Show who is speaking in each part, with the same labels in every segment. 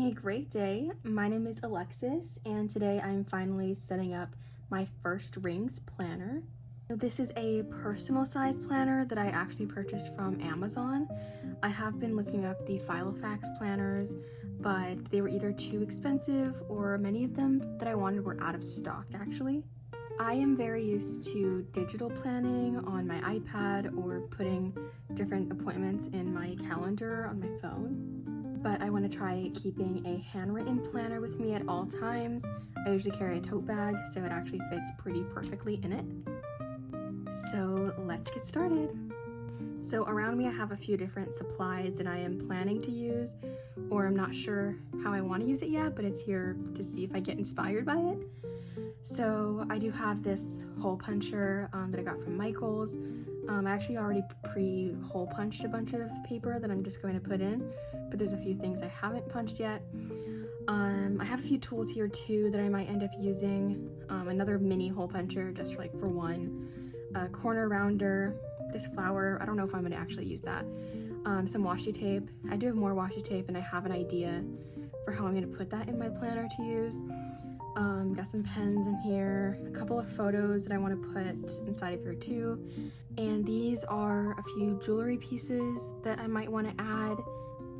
Speaker 1: a great day. My name is Alexis, and today I'm finally setting up my first rings planner. This is a personal size planner that I actually purchased from Amazon. I have been looking up the Filofax planners, but they were either too expensive or many of them that I wanted were out of stock actually. I am very used to digital planning on my iPad or putting different appointments in my calendar on my phone. But I want to try keeping a handwritten planner with me at all times. I usually carry a tote bag, so it actually fits pretty perfectly in it. So let's get started. So around me I have a few different supplies that I am planning to use, or I'm not sure how I want to use it yet, but it's here to see if I get inspired by it. So I do have this hole puncher that I got from Michael's. I actually already pre-hole punched a bunch of paper that I'm just going to put in, but there's a few things I haven't punched yet. I have a few tools here too that I might end up using. Another mini hole puncher just like for one, a corner rounder, this flower, I don't know if I'm going to actually use that, some washi tape. I do have more washi tape and I have an idea for how I'm going to put that in my planner to use. Got some pens in here, a couple of photos that I want to put inside of here too, and these are a few jewelry pieces that I might want to add,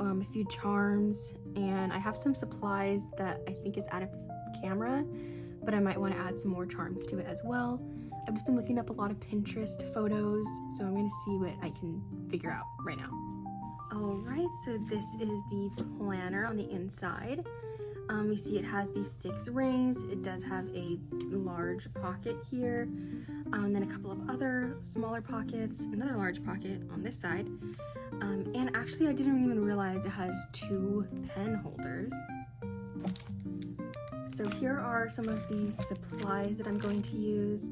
Speaker 1: a few charms, and I have some supplies that I think is out of camera, but I might want to add some more charms to it as well. I've just been looking up a lot of Pinterest photos, so I'm going to see what I can figure out right now. Alright, so this is the planner on the inside. You see it has these 6 rings. It does have a large pocket here, then a couple of other smaller pockets, another large pocket on this side, and actually I didn't even realize it has 2 pen holders. So here are some of these supplies that I'm going to use.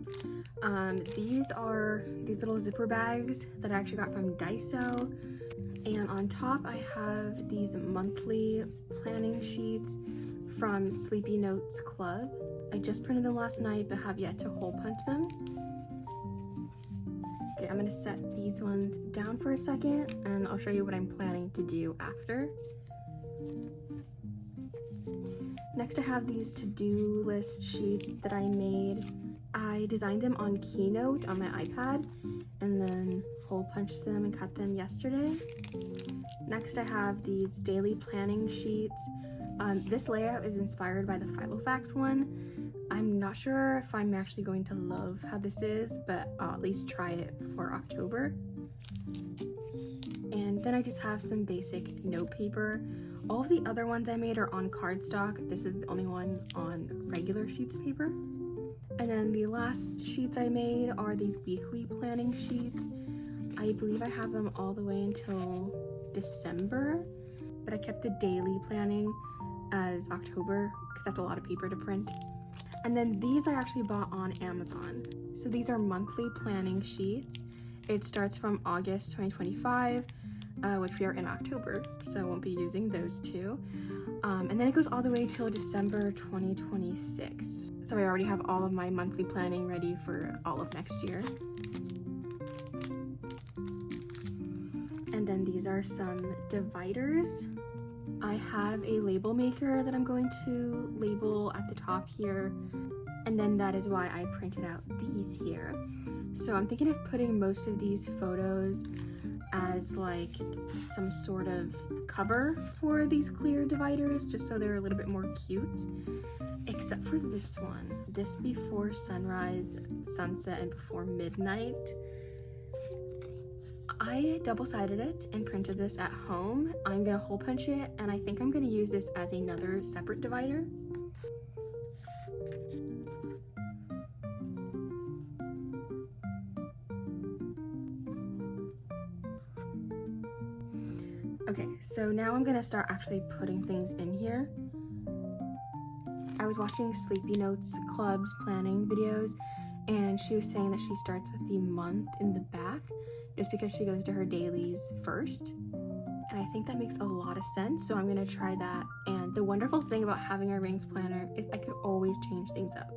Speaker 1: These are these little zipper bags that I actually got from Daiso, and on top I have these monthly planning sheets from Sleepy Notes Club. I just printed them last night but have yet to hole punch them. Okay, I'm gonna set these ones down for a second and I'll show you what I'm planning to do after. Next I have these to-do list sheets that I made. I designed them on Keynote on my iPad and then hole punched them and cut them yesterday. Next I have these daily planning sheets. This layout is inspired by the Filofax one. I'm not sure if I'm actually going to love how this is, but I'll at least try it for October. And then I just have some basic note paper. All of the other ones I made are on cardstock. This is the only one on regular sheets of paper. And then the last sheets I made are these weekly planning sheets. I believe I have them all the way until December, but I kept the daily planning as October because that's a lot of paper to print. And then these I actually bought on Amazon. So these are monthly planning sheets. It starts from August 2025, which we are in October, so I won't be using those two. And then it goes all the way till December 2026. So I already have all of my monthly planning ready for all of next year. And then these are some dividers. I have a label maker that I'm going to label at the top here, and then that is why I printed out these here. So I'm thinking of putting most of these photos as like some sort of cover for these clear dividers, just so they're a little bit more cute, except for this one, this before sunrise, sunset, and before midnight. I double-sided it and printed this at home. I'm gonna hole punch it, and I think I'm gonna use this as another separate divider. Okay, so now I'm gonna start actually putting things in here. I was watching Sleepy Notes Club's planning videos, and she was saying that she starts with the month in the back just because she goes to her dailies first. And I think that makes a lot of sense, so I'm gonna try that. And the wonderful thing about having a rings planner is I could always change things up.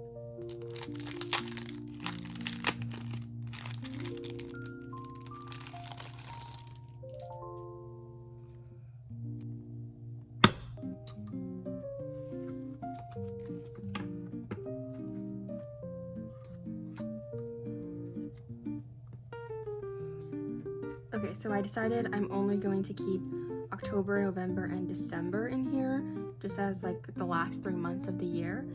Speaker 1: Okay, so I decided I'm only going to keep October, November, and December in here, just as like the last 3 months of the year,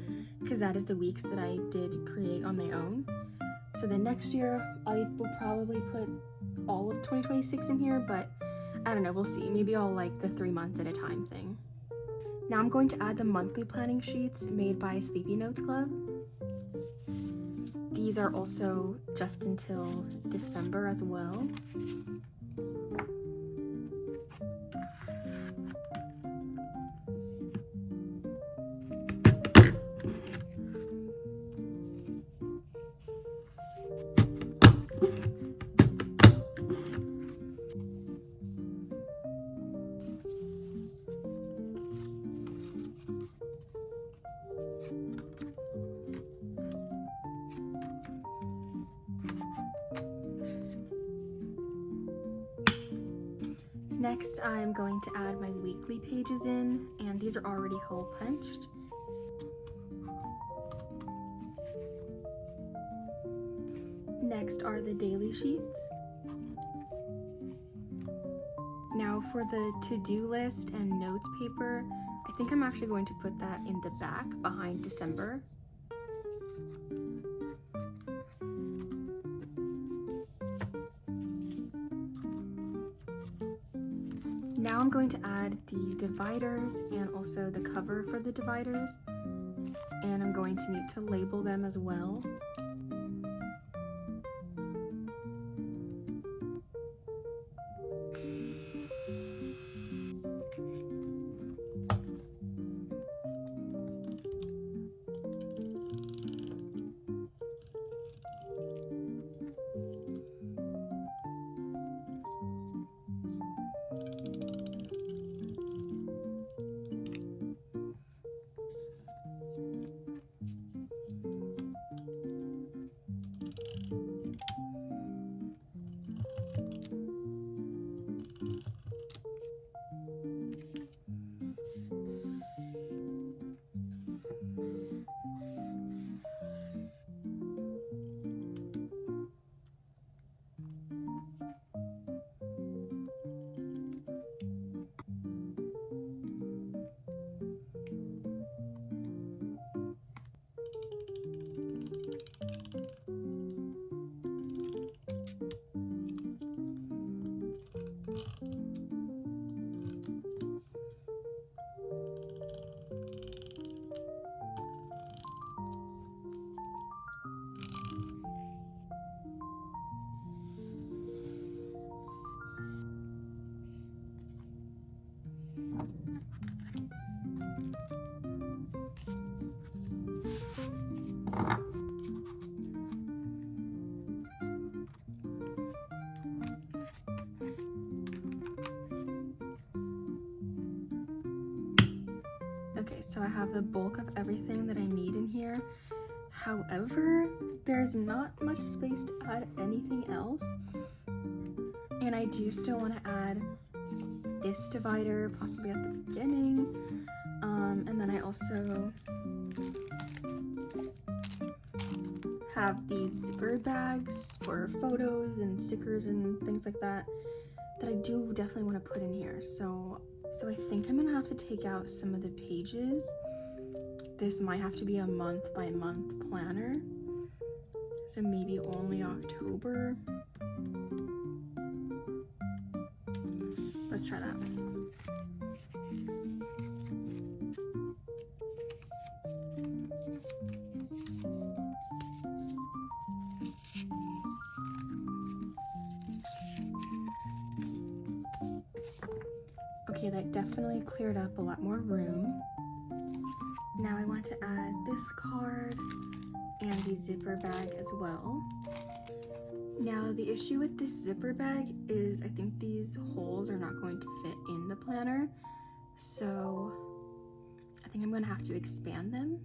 Speaker 1: because that is the weeks that I did create on my own. So then next year, I will probably put all of 2026 in here, but I don't know, we'll see. Maybe I'll like the 3 months at a time thing. Now I'm going to add the monthly planning sheets made by Sleepy Notes Club. These are also just until December as well. Next, I'm going to add my weekly pages in, and these are already hole punched. Next are the daily sheets. Now for the to-do list and notes paper, I think I'm actually going to put that in the back behind December. Now I'm going to add the dividers and also the cover for the dividers, and I'm going to need to label them as well. Okay, so I have the bulk of everything that I need in here. However, there's not much space to add anything else. And I do still want to add this divider, possibly at the beginning. And then I also have these zipper bags for photos and stickers and things like that I do definitely want to put in here. So I think I'm gonna have to take out some of the pages. This might have to be a month by month planner. So maybe only October. Let's try that. Okay, that definitely cleared up a lot more room. Now I want to add this card and the zipper bag as well. Now the issue with this zipper bag is I think these holes are not going to fit in the planner, so I think I'm going to have to expand them.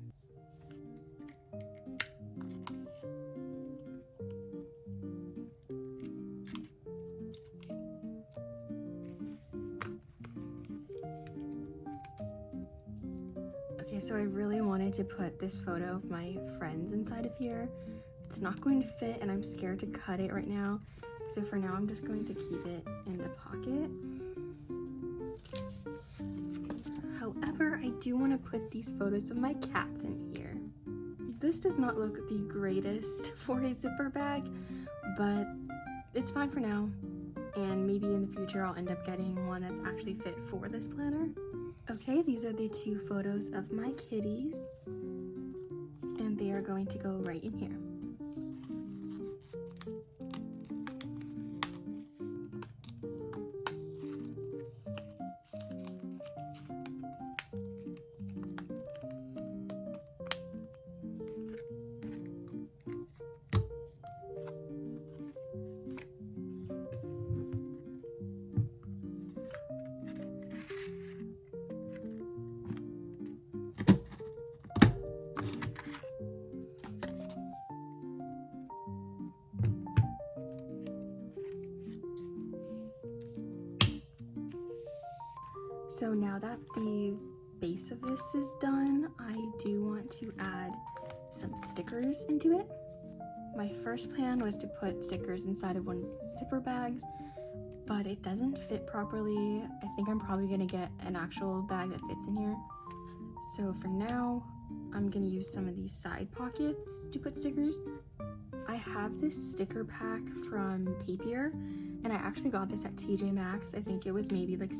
Speaker 1: Okay, so I really wanted to put this photo of my friends inside of here. It's not going to fit and I'm scared to cut it right now. So for now, I'm just going to keep it in the pocket. However, I do want to put these photos of my cats in here. This does not look the greatest for a zipper bag, but it's fine for now. And maybe in the future, I'll end up getting one that's actually fit for this planner. Okay, these are the 2 photos of my kitties, and they are going to go right in here. So now that the base of this is done, I do want to add some stickers into it. My first plan was to put stickers inside of one of these zipper bags, but it doesn't fit properly. I think I'm probably gonna get an actual bag that fits in here. So for now, I'm gonna use some of these side pockets to put stickers. I have this sticker pack from Papier, and I actually got this at TJ Maxx. I think it was maybe like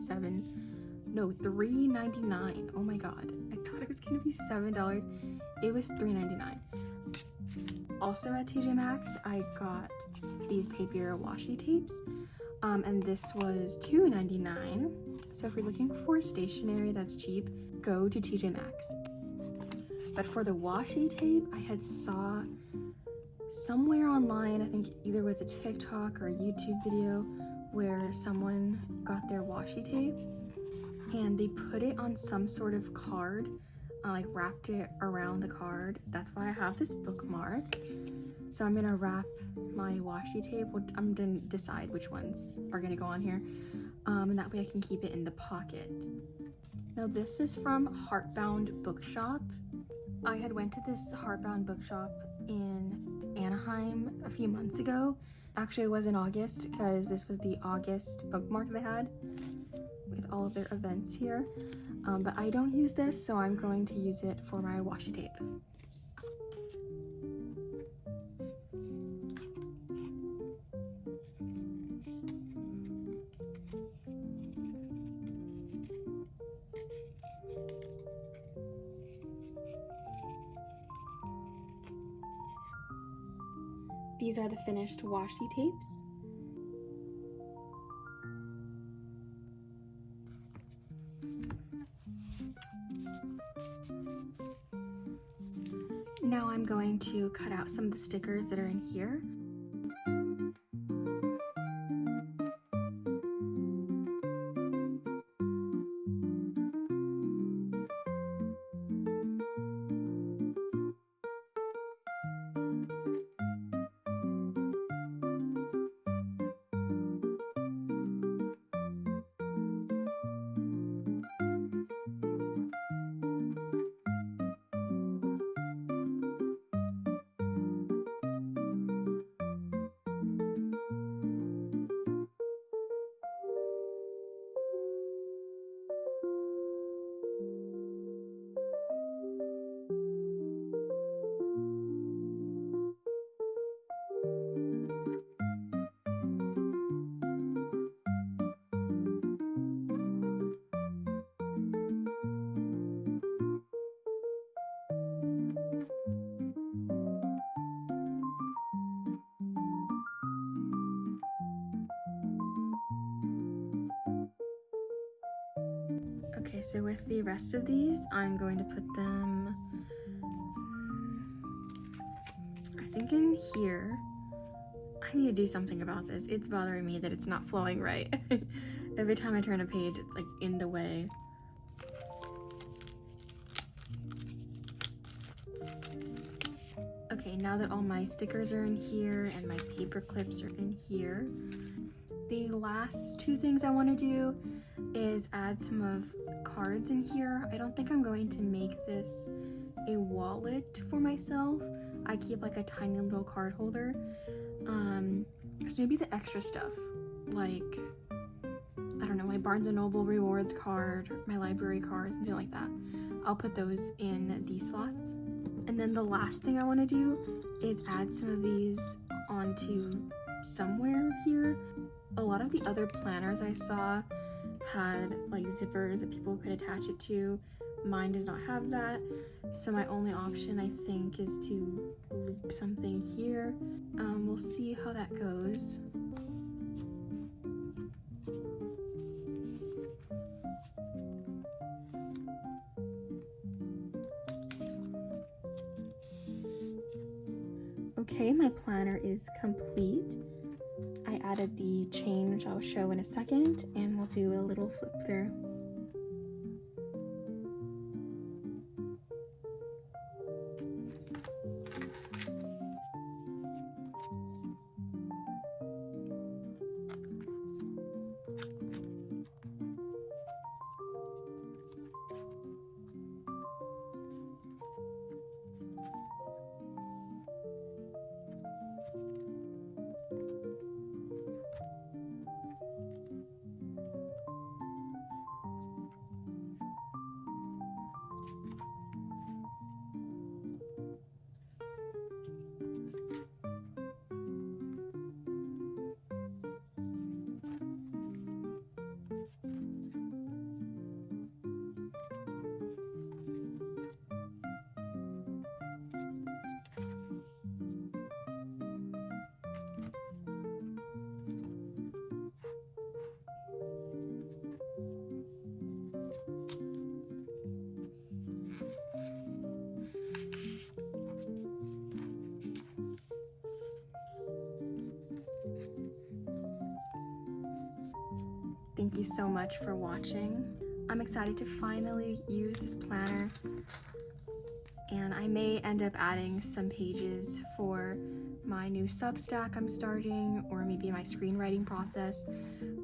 Speaker 1: $3.99. Oh my god, I thought it was gonna be $7. It was $3.99. Also at TJ Maxx, I got these Papier washi tapes, and this was $2.99. So if you're looking for stationery that's cheap, go to TJ Maxx. But for the washi tape, I had saw somewhere online, I think either was a TikTok or a YouTube video, where someone got their washi tape and they put it on some sort of card, like wrapped it around the card. That's why I have this bookmark. So I'm gonna wrap my washi tape. I'm gonna decide which ones are gonna go on here, and that way I can keep it in the pocket. Now this is from Heartbound Bookshop. I had went to this Heartbound Bookshop in Anaheim a few months ago. Actually, it was in August because this was the August bookmark they had with all of their events here. But I don't use this, so I'm going to use it for my washi tape. These are the finished washi tapes. Now I'm going to cut out some of the stickers that are in here. Okay, so with the rest of these, I'm going to put them, I think in here. I need to do something about this. It's bothering me that it's not flowing right. Every time I turn a page, it's like in the way. Okay, now that all my stickers are in here and my paper clips are in here, the last 2 things I want to do is add some of cards in here. I don't think I'm going to make this a wallet for myself. I keep like a tiny little card holder. So maybe the extra stuff, like, I don't know, my Barnes & Noble rewards card, my library card, something like that. I'll put those in these slots. And then the last thing I want to do is add some of these onto somewhere here. A lot of the other planners I saw had like zippers that people could attach it to. Mine does not have that, so my only option I think is to loop something here. We'll see how that goes. Okay, my planner is complete. I added the chain, which I'll show in a second, and we'll do a little flip through. Thank you so much for watching. I'm excited to finally use this planner, and I may end up adding some pages for my new Substack I'm starting, or maybe my screenwriting process,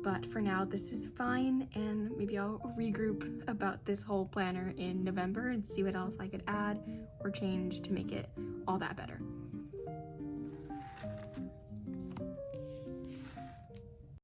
Speaker 1: but for now this is fine, and maybe I'll regroup about this whole planner in November and see what else I could add or change to make it all that better.